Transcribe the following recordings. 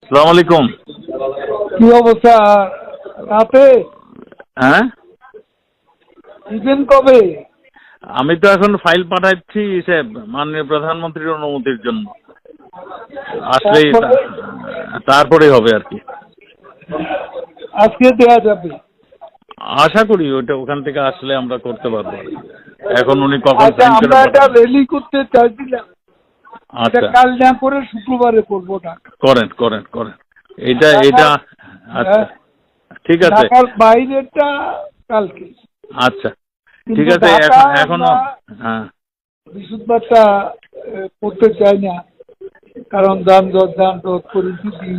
সালাম আলাইকুম। কি অবস্থা? রাতে হ্যাঁ, দিবেন কবে? আমি তো এখন ফাইল পাঠাচ্ছি সে মাননীয় প্রধানমন্ত্রীর অনুমতির জন্য। আসলেই তারপরে তারপরেই হবে আর কি। আজকে দেয়া যাবে। আশা করি ওইটা ওখান থেকে আসলে আমরা করতে পারবো আর কি। এখন উনি কখন আচ্ছা, সাইন করে আমরা একটা পাঠান। র্যালি করতে চাইছিলাম, এটা আচ্ছা, কাল না করে শুক্রবারে করবো ঢাকা। করেন করেন করেন। এটা এটা ঢাকার আচ্ছা, হ্যাঁ, ঠিক আছে। ঢাকার বাইরেটা কালকে, আচ্ছা, ঠিক কিন্তু আছে। ঢাকা এখনো আমরা হ্যাঁ, বৃহস্পতিবারটা করতে চাই না, কারণ যানজট পরিস্থিতি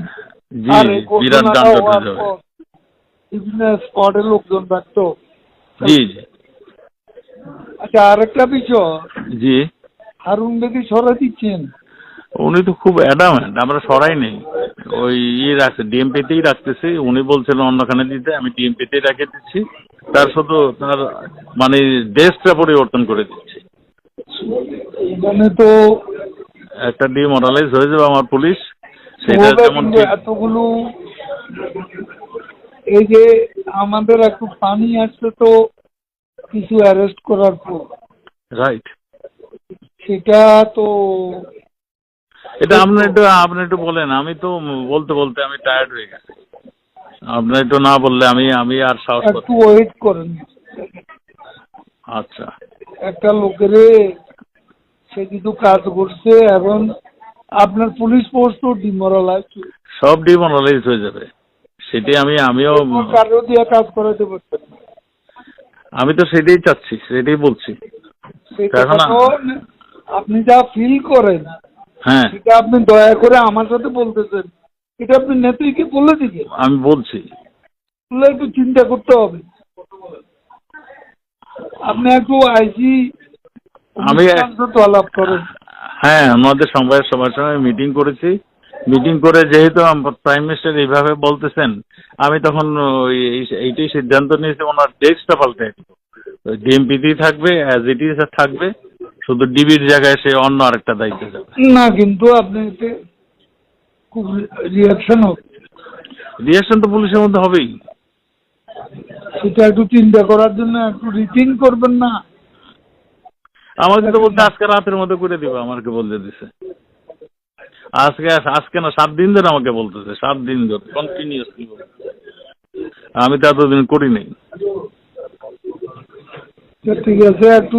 জি আর জি, এই বিরাট ঘটনাটা যানজট হয়ে হওয়ার যাবে। পর বিভিন্ন স্পটে লোকজন ব্যক্ত। জি জি আচ্ছা, আরেকটা বিষয়, জি, হারুন বেদি সরাই দিচ্ছেন। উনি তো খুব অ্যাডামেন্ট, আমরা সরাই নেই। ওই রাখছে, ডিএমপিতেই রাখতেছি। উনি বলছিলেন অন্যখানে দিতে, আমি ডিএমপিতেই রেখে দিচ্ছি। তার শুধু তার মানে ডেস্কটা পরিবর্তন করে দিচ্ছি। মানে তো একটা ডিমোরালাইজ হয়ে যাবে আমার পুলিশ, সেটা হবে, যেমন কিন্তু ঠিক। এতগুলো এই যে আমাদের একটু পানি আসছে তো কিছু অ্যারেস্ট করার পর, রাইট। সেটা তো এটা আপনি একটু বলেন। আমি তো বলতে বলতে আমি টায়ার্ড হয়ে গেছি। আপনি একটু না বললে আমি আর সাহস একটু পাচ্ছি না। ওয়েট করেন। আচ্ছা, একটা লোকেরে সে কিছু কাজ করছে, এবং আপনার পুলিশ ফোর্স তো ডিমোরালাইজ, সব ডিমোরালাইজ হয়ে যাবে। সেটাই আমিও কারো দিয়ে কাজ করাতে পারতেন না। আমি তো সেটাই চাচ্ছি, সেটাই বলছি। সেটা এখন তো আপনি যা ফিল করেন, হ্যাঁ, সেটা আপনি দয়া করে আমার সাথে বলতেছেন, এটা আপনি নেত্রীকে বলে দিবেন। আমি বলছি। তাহলে একটু চিন্তা করতে হবে। আপনি একটু আইসি আমি অনুষ্ঠান সাথে আলাপ করেন। হ্যাঁ, আমাদের সংবাদের সবার সঙ্গে মিটিং করেছি। মিটিং করে যেহেতু প্রাইম মিনিস্টার এইভাবে বলতেছেন, আমি তখন এইটাই সিদ্ধান্ত নিয়েছি, ওনার ডেস্কটা পাল্টে ডিএমপিতেই থাকবে, অ্যাজ ইট ইজ থাকবে। শুধু ডিবির জায়গায় সে অন্য আরেকটা দায়িত্ব যাবে। না, কিন্তু আপনি এতে খুব রিয়াকশন হবে, রিয়াকশন তো পুলিশের মধ্যে হবেই। সেটা একটু চিন্তা করার জন্য একটু রিথিং করবেন না? আমাকে তো বলতে আজকে রাতের মধ্যে করে দিবে, আমাকে বলতে দিছে। আজকে আজকে না, 7 দিন ধরে আমাকে বলতেছে, 7 দিন ধরে কন্টিনিউসলি। আমি তো এতদিন করি নাই। ঠিক আছে, একটু